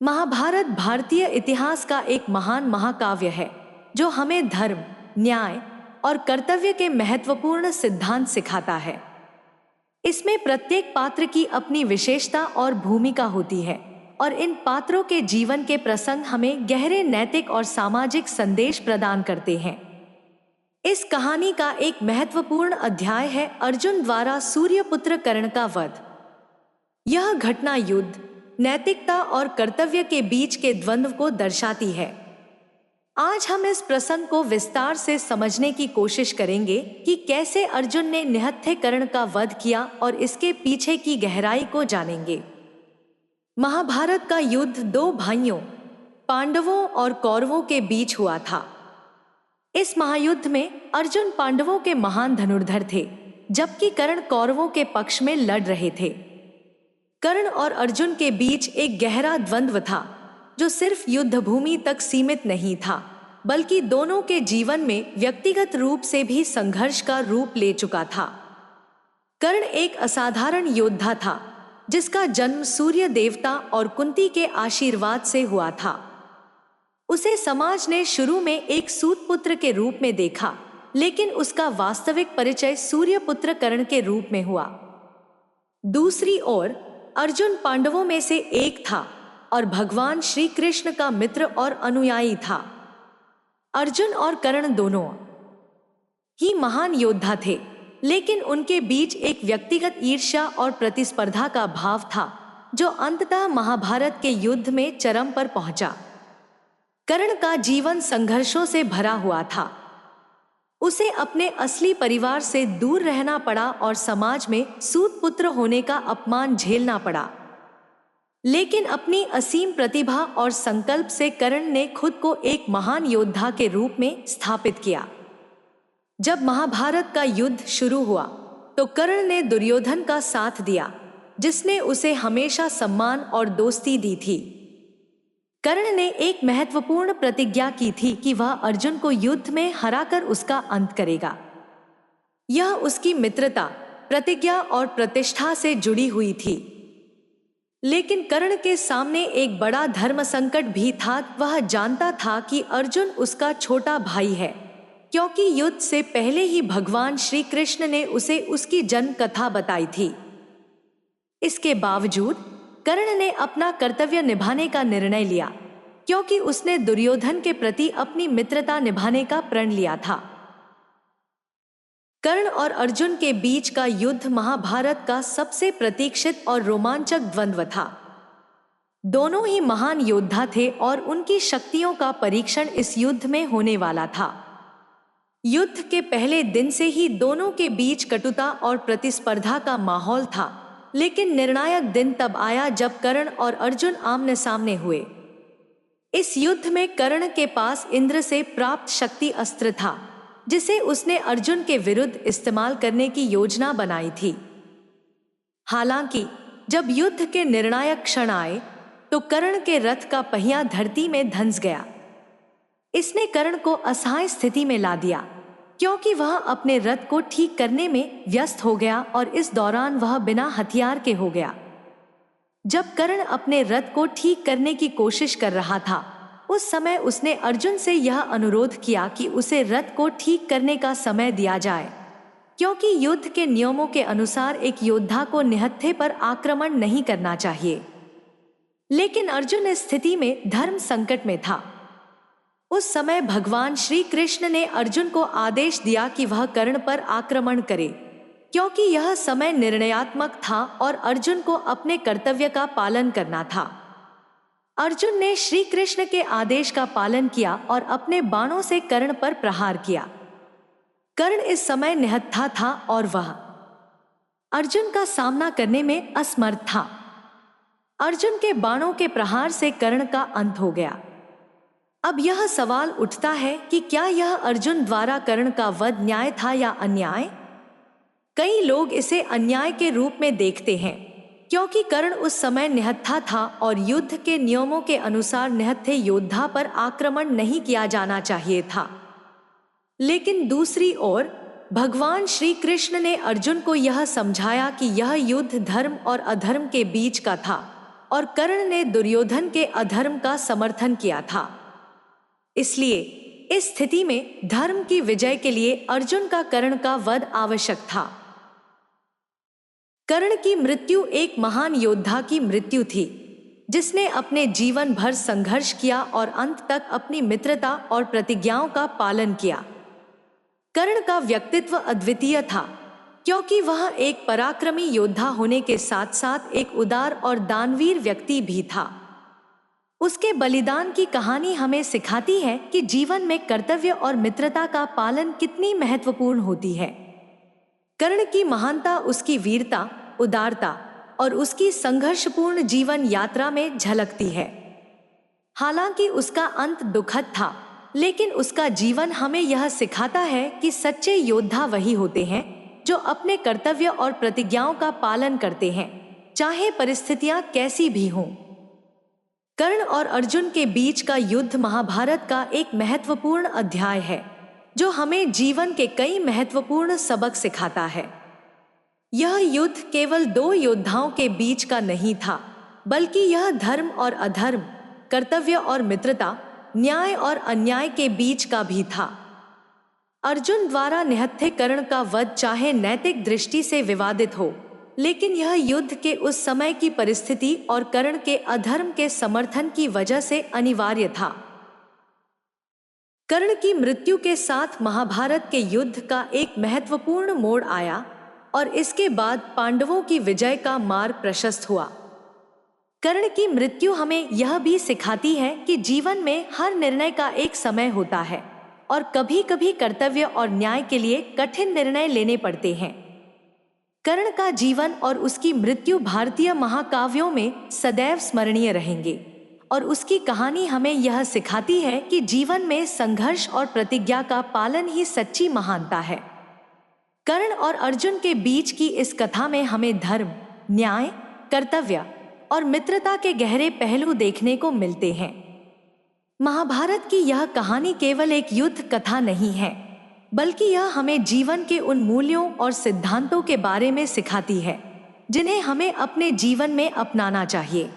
महाभारत भारतीय इतिहास का एक महान महाकाव्य है जो हमें धर्म, न्याय और कर्तव्य के महत्वपूर्ण सिद्धांत सिखाता है। इसमें प्रत्येक पात्र की अपनी विशेषता और भूमिका होती है और इन पात्रों के जीवन के प्रसंग हमें गहरे नैतिक और सामाजिक संदेश प्रदान करते हैं। इस कहानी का एक महत्वपूर्ण अध्याय है अर्जुन द्वारा सूर्यपुत्र कर्ण का वध। यह घटना युद्ध, नैतिकता और कर्तव्य के बीच के द्वंद्व को दर्शाती है। आज हम इस प्रसंग को विस्तार से समझने की कोशिश करेंगे कि कैसे अर्जुन ने निहत्थे कर्ण का वध किया और इसके पीछे की गहराई को जानेंगे। महाभारत का युद्ध दो भाइयों, पांडवों और कौरवों के बीच हुआ था। इस महायुद्ध में अर्जुन पांडवों के महान धनुर्धर थे, जबकि कर्ण कौरवों के पक्ष में लड़ रहे थे। कर्ण और अर्जुन के बीच एक गहरा द्वंद्व था जो सिर्फ युद्धभूमि तक सीमित नहीं था, बल्कि दोनों के जीवन में व्यक्तिगत रूप से भी संघर्ष का रूप ले चुका था। कर्ण एक असाधारण योद्धा था जिसका जन्म सूर्य देवता और कुंती के आशीर्वाद से हुआ था। उसे समाज ने शुरू में एक सूतपुत्र के रूप में देखा, लेकिन उसका वास्तविक परिचय सूर्यपुत्र कर्ण के रूप में हुआ। दूसरी ओर अर्जुन पांडवों में से एक था और भगवान श्री कृष्ण का मित्र और अनुयायी था। अर्जुन और कर्ण दोनों ही महान योद्धा थे, लेकिन उनके बीच एक व्यक्तिगत ईर्ष्या और प्रतिस्पर्धा का भाव था जो अंततः महाभारत के युद्ध में चरम पर पहुंचा। कर्ण का जीवन संघर्षों से भरा हुआ था। उसे अपने असली परिवार से दूर रहना पड़ा और समाज में सूतपुत्र होने का अपमान झेलना पड़ा। लेकिन अपनी असीम प्रतिभा और संकल्प से कर्ण ने खुद को एक महान योद्धा के रूप में स्थापित किया। जब महाभारत का युद्ध शुरू हुआ तो कर्ण ने दुर्योधन का साथ दिया, जिसने उसे हमेशा सम्मान और दोस्ती दी थी। कर्ण ने एक महत्वपूर्ण प्रतिज्ञा की थी कि वह अर्जुन को युद्ध में हराकर उसका अंत करेगा। यह उसकी मित्रता, प्रतिज्ञा और प्रतिष्ठा से जुड़ी हुई थी। लेकिन कर्ण के सामने एक बड़ा धर्म संकट भी था। वह जानता था कि अर्जुन उसका छोटा भाई है, क्योंकि युद्ध से पहले ही भगवान श्री कृष्ण ने उसे उसकी जन्म कथा बताई थी। इसके बावजूद कर्ण ने अपना कर्तव्य निभाने का निर्णय लिया, क्योंकि उसने दुर्योधन के प्रति अपनी मित्रता निभाने का प्रण लिया था। कर्ण और अर्जुन के बीच का युद्ध महाभारत का सबसे प्रतीक्षित और रोमांचक द्वंद्व था। दोनों ही महान योद्धा थे और उनकी शक्तियों का परीक्षण इस युद्ध में होने वाला था। युद्ध के पहले दिन से ही दोनों के बीच कटुता और प्रतिस्पर्धा का माहौल था, लेकिन निर्णायक दिन तब आया जब कर्ण और अर्जुन आमने सामने हुए। इस युद्ध में कर्ण के पास इंद्र से प्राप्त शक्ति अस्त्र था, जिसे उसने अर्जुन के विरुद्ध इस्तेमाल करने की योजना बनाई थी। हालांकि जब युद्ध के निर्णायक क्षण आए तो कर्ण के रथ का पहिया धरती में धंस गया। इसने कर्ण को असहाय स्थिति में ला दिया, क्योंकि वह अपने रथ को ठीक करने में व्यस्त हो गया और इस दौरान वह बिना हथियार के हो गया। जब कर्ण अपने रथ को ठीक करने की कोशिश कर रहा था, उस समय उसने अर्जुन से यह अनुरोध किया कि उसे रथ को ठीक करने का समय दिया जाए, क्योंकि युद्ध के नियमों के अनुसार एक योद्धा को निहत्थे पर आक्रमण नहीं करना चाहिए। लेकिन अर्जुन इस स्थिति में धर्म संकट में था। उस समय भगवान श्री कृष्ण ने अर्जुन को आदेश दिया कि वह कर्ण पर आक्रमण करे, क्योंकि यह समय निर्णयात्मक था और अर्जुन को अपने कर्तव्य का पालन करना था। अर्जुन ने श्री कृष्ण के आदेश का पालन किया और अपने बाणों से कर्ण पर प्रहार किया। कर्ण इस समय निहत्था था और वह अर्जुन का सामना करने में असमर्थ था। अर्जुन के बाणों के प्रहार से कर्ण का अंत हो गया। अब यह सवाल उठता है कि क्या यह अर्जुन द्वारा कर्ण का वध न्याय था या अन्याय? कई लोग इसे अन्याय के रूप में देखते हैं, क्योंकि कर्ण उस समय निहत्था था और युद्ध के नियमों के अनुसार निहत्थे योद्धा पर आक्रमण नहीं किया जाना चाहिए था। लेकिन दूसरी ओर भगवान श्री कृष्ण ने अर्जुन को यह समझाया कि यह युद्ध धर्म और अधर्म के बीच का था और कर्ण ने दुर्योधन के अधर्म का समर्थन किया था। इसलिए इस स्थिति में धर्म की विजय के लिए अर्जुन का कर्ण का वध आवश्यक था। कर्ण की मृत्यु एक महान योद्धा की मृत्यु थी, जिसने अपने जीवन भर संघर्ष किया और अंत तक अपनी मित्रता और प्रतिज्ञाओं का पालन किया। कर्ण का व्यक्तित्व अद्वितीय था, क्योंकि वह एक पराक्रमी योद्धा होने के साथ साथ एक उदार और दानवीर व्यक्ति भी था। उसके बलिदान की कहानी हमें सिखाती है कि जीवन में कर्तव्य और मित्रता का पालन कितनी महत्वपूर्ण होती है। कर्ण की महानता उसकी वीरता, उदारता और उसकी संघर्षपूर्ण जीवन यात्रा में झलकती है। हालांकि उसका अंत दुखद था, लेकिन उसका जीवन हमें यह सिखाता है कि सच्चे योद्धा वही होते हैं जो अपने कर्तव्य और प्रतिज्ञाओं का पालन करते हैं, चाहे परिस्थितियां कैसी भी हों। कर्ण और अर्जुन के बीच का युद्ध महाभारत का एक महत्वपूर्ण अध्याय है, जो हमें जीवन के कई महत्वपूर्ण सबक सिखाता है। यह युद्ध केवल दो योद्धाओं के बीच का नहीं था, बल्कि यह धर्म और अधर्म, कर्तव्य और मित्रता, न्याय और अन्याय के बीच का भी था। अर्जुन द्वारा निहत्थे कर्ण का वध चाहे नैतिक दृष्टि से विवादित हो, लेकिन यह युद्ध के उस समय की परिस्थिति और कर्ण के अधर्म के समर्थन की वजह से अनिवार्य था। कर्ण की मृत्यु के साथ महाभारत के युद्ध का एक महत्वपूर्ण मोड़ आया और इसके बाद पांडवों की विजय का मार्ग प्रशस्त हुआ। कर्ण की मृत्यु हमें यह भी सिखाती है कि जीवन में हर निर्णय का एक समय होता है और कभी कभी कर्तव्य और न्याय के लिए कठिन निर्णय लेने पड़ते हैं। कर्ण का जीवन और उसकी मृत्यु भारतीय महाकाव्यों में सदैव स्मरणीय रहेंगे और उसकी कहानी हमें यह सिखाती है कि जीवन में संघर्ष और प्रतिज्ञा का पालन ही सच्ची महानता है। कर्ण और अर्जुन के बीच की इस कथा में हमें धर्म, न्याय, कर्तव्य और मित्रता के गहरे पहलू देखने को मिलते हैं। महाभारत की यह कहानी केवल एक युद्ध कथा नहीं है, बल्कि यह हमें जीवन के उन मूल्यों और सिद्धांतों के बारे में सिखाती है जिन्हें हमें अपने जीवन में अपनाना चाहिए।